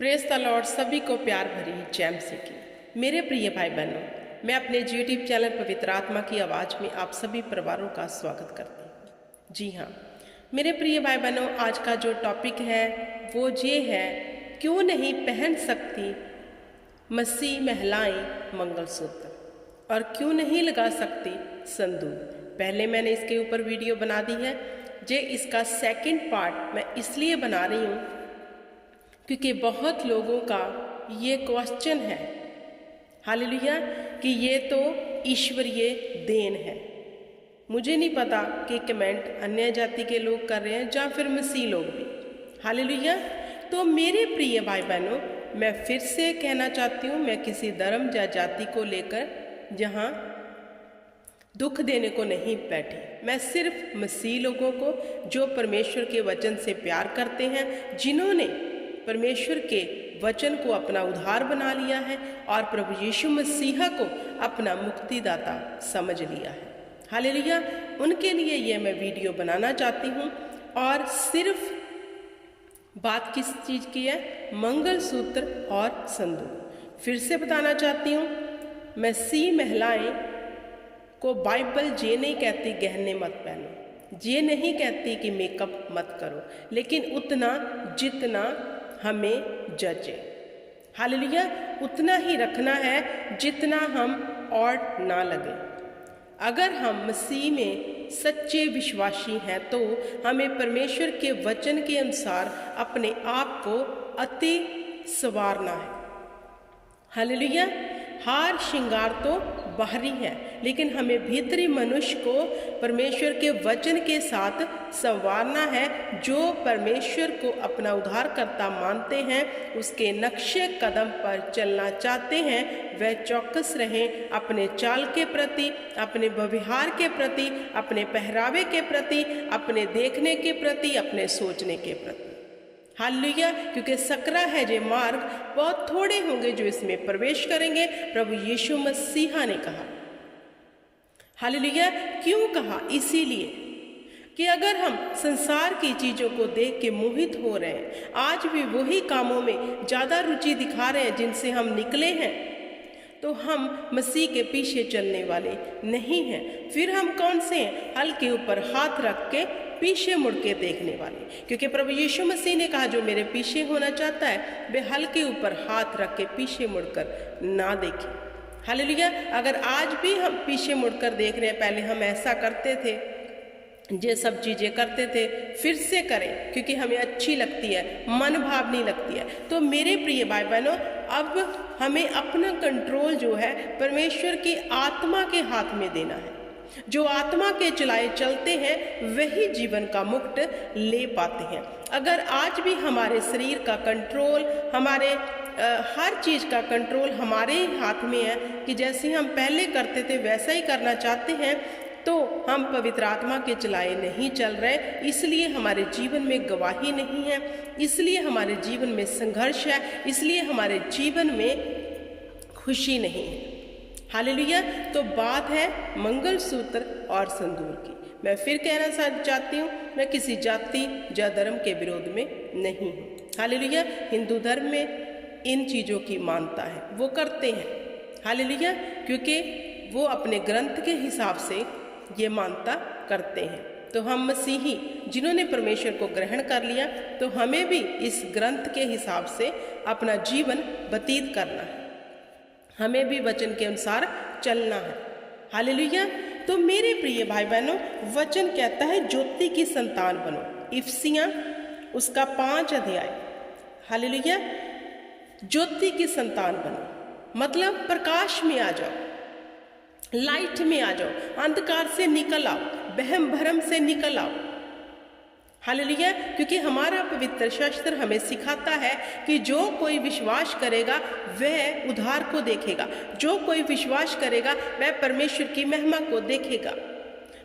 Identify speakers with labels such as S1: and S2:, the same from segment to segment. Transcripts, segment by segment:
S1: Praise the Lord. सभी को प्यार भरी जय मसीह की। मेरे प्रिय भाई बहनों, मैं अपने यूट्यूब चैनल पवित्र आत्मा की आवाज़ में आप सभी परिवारों का स्वागत करती हूँ। जी हाँ मेरे प्रिय भाई बहनों, आज का जो टॉपिक है वो ये है, क्यों नहीं पहन सकती मसीह महिलाएं मंगलसूत्र और क्यों नहीं लगा सकती संदूक। पहले मैंने इसके ऊपर वीडियो बना दी है। जे इसका सेकंड पार्ट मैं इसलिए बना रही हूँ क्योंकि बहुत लोगों का ये क्वेश्चन है, हालेलुया, कि ये तो ईश्वरीय देन है। मुझे नहीं पता कि कमेंट अन्य जाति के लोग कर रहे हैं या फिर मसीह लोग भी, हालेलुया। तो मेरे प्रिय भाई बहनों, मैं फिर से कहना चाहती हूँ, मैं किसी धर्म या जाति को लेकर जहाँ दुख देने को नहीं बैठी। मैं सिर्फ मसीह लोगों को, जो परमेश्वर के वचन से प्यार करते हैं, जिन्होंने परमेश्वर के वचन को अपना उद्धार बना लिया है और प्रभु यीशु मसीह को अपना मुक्तिदाता समझ लिया है, हालेलुया, उनके लिए ये मैं वीडियो बनाना चाहती हूँ। और सिर्फ बात किस चीज़ की है? मंगलसूत्र और संदूक। फिर से बताना चाहती हूँ, मसीह महिलाएं को बाइबल ये नहीं कहती गहने मत पहनो, ये नहीं कहती कि मेकअप मत करो, लेकिन उतना जितना हमें जचे, हालेलुया, उतना ही रखना है जितना हम और ना लगे। अगर हम मसीह में सच्चे विश्वासी हैं तो हमें परमेश्वर के वचन के अनुसार अपने आप को अति संवारना है, हालेलुया। हार श्रृंगार तो बाहरी है, लेकिन हमें भीतरी मनुष्य को परमेश्वर के वचन के साथ संवारना है। जो परमेश्वर को अपना उद्धारकर्ता मानते हैं, उसके नक्शे कदम पर चलना चाहते हैं, वह चौकस रहें अपने चाल के प्रति, अपने व्यवहार के प्रति, अपने पहरावे के प्रति, अपने देखने के प्रति, अपने सोचने के प्रति, हालेलुया। क्योंकि सकरा है जे मार्ग, बहुत थोड़े होंगे जो इसमें प्रवेश करेंगे, प्रभु यीशु मसीहा ने कहा, हालेलुया। क्यों कहा? इसीलिए कि अगर हम संसार की चीज़ों को देख के मोहित हो रहे हैं, आज भी वही कामों में ज़्यादा रुचि दिखा रहे हैं जिनसे हम निकले हैं, तो हम मसीह के पीछे चलने वाले नहीं हैं। फिर हम कौन से हैं? हल के ऊपर हाथ रख के पीछे मुड़ के देखने वाले। क्योंकि प्रभु यीशु मसीह ने कहा, जो मेरे पीछे होना चाहता है वे हल के ऊपर हाथ रख के पीछे मुड़कर ना देखे, हालेलुया। अगर आज भी हम पीछे मुड़कर देख रहे हैं, पहले हम ऐसा करते थे, ये सब चीज़ें करते थे, फिर से करें क्योंकि हमें अच्छी लगती है, मन भावनी लगती है, तो मेरे प्रिय भाई बहनों, अब हमें अपना कंट्रोल जो है परमेश्वर की आत्मा के हाथ में देना है। जो आत्मा के चलाए चलते हैं वही जीवन का मुकुट ले पाते हैं। अगर आज भी हमारे शरीर का कंट्रोल, हमारे हर चीज़ का कंट्रोल हमारे हाथ में है कि जैसे हम पहले करते थे वैसा ही करना चाहते हैं, तो हम पवित्र आत्मा के चलाए नहीं चल रहे, इसलिए हमारे जीवन में गवाही नहीं है, इसलिए हमारे जीवन में संघर्ष है, इसलिए हमारे जीवन में खुशी नहीं है, हालेलुया। तो बात है मंगलसूत्र और संदूक की। मैं फिर कहना चाहती हूँ, मैं किसी जाति या धर्म के विरोध में नहीं हूँ, हालेलुया। हिंदू धर्म में इन चीज़ों की मानता है, वो करते हैं, हालेलुया, क्योंकि वो अपने ग्रंथ के हिसाब से ये मानता करते हैं। तो हम मसीही जिन्होंने परमेश्वर को ग्रहण कर लिया, तो हमें भी इस ग्रंथ के हिसाब से अपना जीवन व्यतीत करना है, हमें भी वचन के अनुसार चलना है, हालेलुया। तो मेरे प्रिय भाई बहनों, वचन कहता है ज्योति की संतान बनो, इफिसियाँ उसका 5 अध्याय, हालेलुया। ज्योति की संतान बनो मतलब प्रकाश में आ जाओ, लाइट में आ जाओ, अंधकार से निकल आओ, वहम भरम से निकल आओ, हालेलुया। क्योंकि हमारा पवित्र शास्त्र हमें सिखाता है कि जो कोई विश्वास करेगा वह उद्धार को देखेगा, जो कोई विश्वास करेगा वह परमेश्वर की महिमा को देखेगा।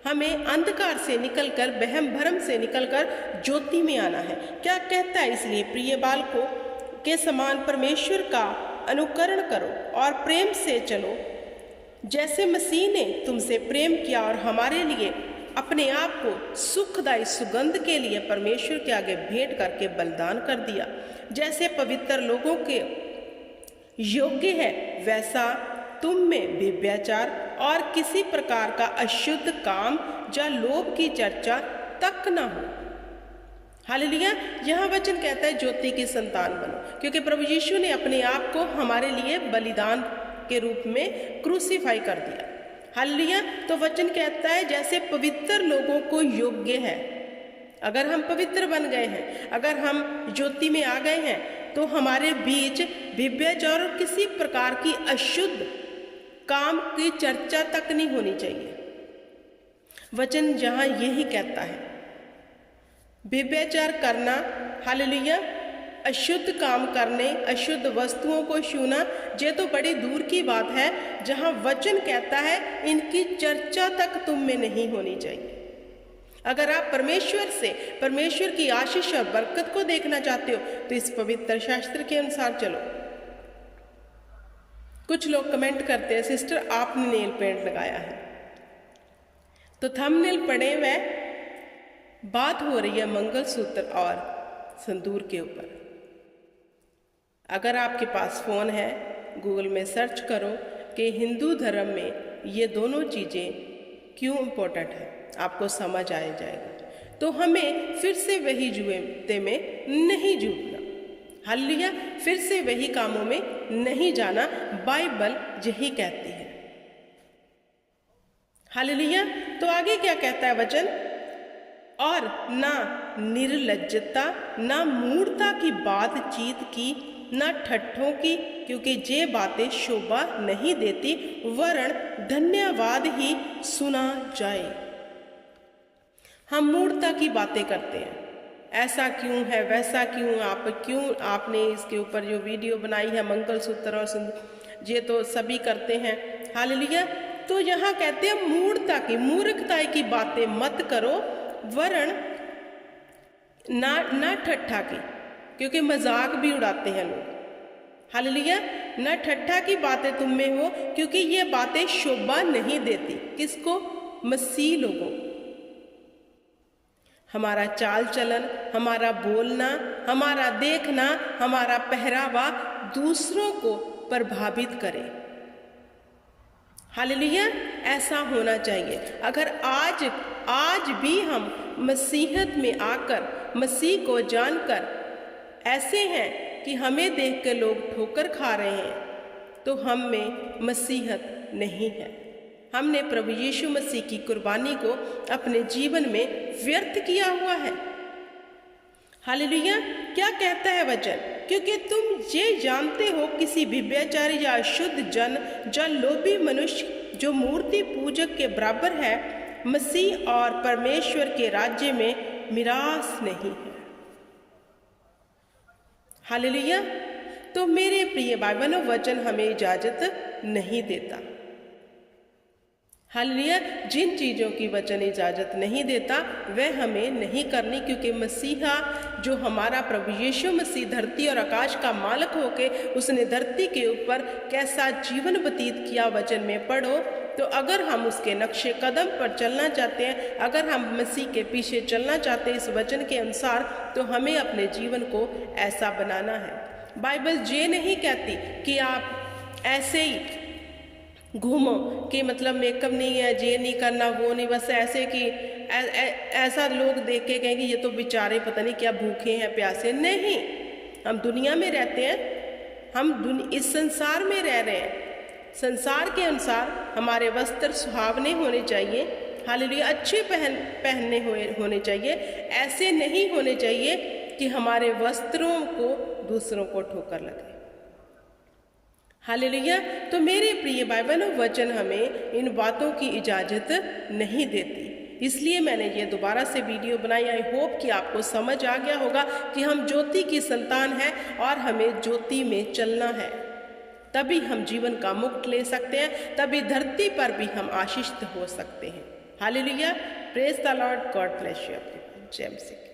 S1: हमें अंधकार से निकलकर, वहम भरम से निकलकर ज्योति में आना है। क्या कहता है? इसलिए प्रिय बालकों के समान परमेश्वर का अनुकरण करो और प्रेम से चलो, जैसे मसीह ने तुमसे प्रेम किया और हमारे लिए अपने आप को सुखदायी सुगंध के लिए परमेश्वर के आगे भेंट करके बलिदान कर दिया। जैसे पवित्र लोगों के योग्य है वैसा तुम में व्यभिचार और किसी प्रकार का अशुद्ध काम या लोभ की चर्चा तक न हो। हालेलुया। यहाँ वचन कहता है ज्योति की संतान बनो, क्योंकि प्रभु यीशु ने अपने आप को हमारे लिए बलिदान के रूप में क्रूसीफाई कर दिया। हालेलुया। तो वचन कहता है जैसे पवित्र लोगों को योग्य है, अगर हम पवित्र बन गए हैं, अगर हम ज्योति में आ गए हैं, तो हमारे बीच व्यभिचार और किसी प्रकार की अशुद्ध काम की चर्चा तक नहीं होनी चाहिए। वचन जहाँ यही कहता है व्यभिचार करना, हालेलुया, अशुद्ध काम करने, अशुद्ध वस्तुओं को छूना, ये तो बड़ी दूर की बात है। जहाँ वचन कहता है इनकी चर्चा तक तुम में नहीं होनी चाहिए। अगर आप परमेश्वर से, परमेश्वर की आशीष और बरकत को देखना चाहते हो तो इस पवित्र शास्त्र के अनुसार चलो। कुछ लोग कमेंट करते हैं सिस्टर आपने नेल पेंट लगाया है, तो थंबनेल पढ़े हुए बात हो रही है मंगलसूत्र और संदूर के ऊपर। अगर आपके पास फोन है, गूगल में सर्च करो कि हिंदू धर्म में ये दोनों चीज़ें क्यों इम्पोर्टेंट है, आपको समझ आ जाएगा। तो हमें फिर से वही जुए में नहीं जुटना, हालेलुया, फिर से वही कामों में नहीं जाना। बाइबल यही कहती है। हालेलुया। तो आगे क्या कहता है वचन? और ना निर्लज्जता, ना मूढ़ता की बातचीत की, ना ठट्ठों की, क्योंकि ये बातें शोभा नहीं देती, वरन धन्यवाद ही सुना जाए। हम मूढ़ता की बातें करते हैं, ऐसा क्यों है, वैसा क्यों, आपने इसके ऊपर जो वीडियो बनाई है मंगलसूत्र और सिंदूर, ये तो सभी करते हैं। हालेलुया। तो यहाँ कहते हैं मूढ़ता की, मूर्खता की बातें मत करो, वरन ना ठट्ठा की, क्योंकि मजाक भी उड़ाते हैं लोग। हालेलुया। ना ठट्ठा की बातें तुम में हो, क्योंकि ये बातें शोभा नहीं देती। किसको? मसीह लोगों। हमारा चाल चलन, हमारा बोलना, हमारा देखना, हमारा पहरावा दूसरों को प्रभावित करे। हालेलुया। ऐसा होना चाहिए। अगर आज भी हम मसीहत में आकर, मसीह को जानकर ऐसे हैं कि हमें देख कर लोग ठोकर खा रहे हैं, तो हम में मसीहत नहीं है। हमने प्रभु यीशु मसीह की कुर्बानी को अपने जीवन में व्यर्थ किया हुआ है। हालेलुया। क्या कहता है वचन? क्योंकि तुम ये जानते हो किसी व्यभिचारी या अशुद्ध जन या लोभी मनुष्य जो मूर्ति पूजक के बराबर है, मसीह और परमेश्वर के राज्य में मिरास नहीं है। हालेलुया। तो मेरे प्रिय भाई बहनों, वचन हमें इजाजत नहीं देता। हालेलुया। जिन चीज़ों की वचन इजाज़त नहीं देता वह हमें नहीं करनी, क्योंकि मसीहा जो हमारा प्रभु यीशु मसीह धरती और आकाश का मालिक होके उसने धरती के ऊपर कैसा जीवन व्यतीत किया वचन में पढ़ो। तो अगर हम उसके नक्शे कदम पर चलना चाहते हैं, अगर हम मसीह के पीछे चलना चाहते हैं इस वचन के अनुसार, तो हमें अपने जीवन को ऐसा बनाना है। बाइबल ये नहीं कहती कि आप ऐसे ही घूमो कि मतलब मेकअप नहीं है, ये नहीं करना, वो नहीं, बस ऐसे कि ऐसा लोग देख के कहेंगे ये तो बेचारे पता नहीं क्या भूखे हैं, प्यासे। नहीं, हम दुनिया में रहते हैं, हम इस संसार में रह रहे हैं। संसार के अनुसार हमारे वस्त्र सुहावने होने चाहिए। हालेलुया। अच्छे पहनने होने चाहिए। ऐसे नहीं होने चाहिए कि हमारे वस्त्रों को दूसरों को ठोकर लगे। हालेलुया। तो मेरे प्रिय भाई बहनों, वचन हमें इन बातों की इजाज़त नहीं देती, इसलिए मैंने ये दोबारा से वीडियो बनाई। आई होप कि आपको समझ आ गया होगा कि हम ज्योति की संतान हैं और हमें ज्योति में चलना है, तभी हम जीवन का मुक्त ले सकते हैं, तभी धरती पर भी हम आशीषित हो सकते हैं। Hallelujah. Praise the Lord. God bless you. जय मसीह।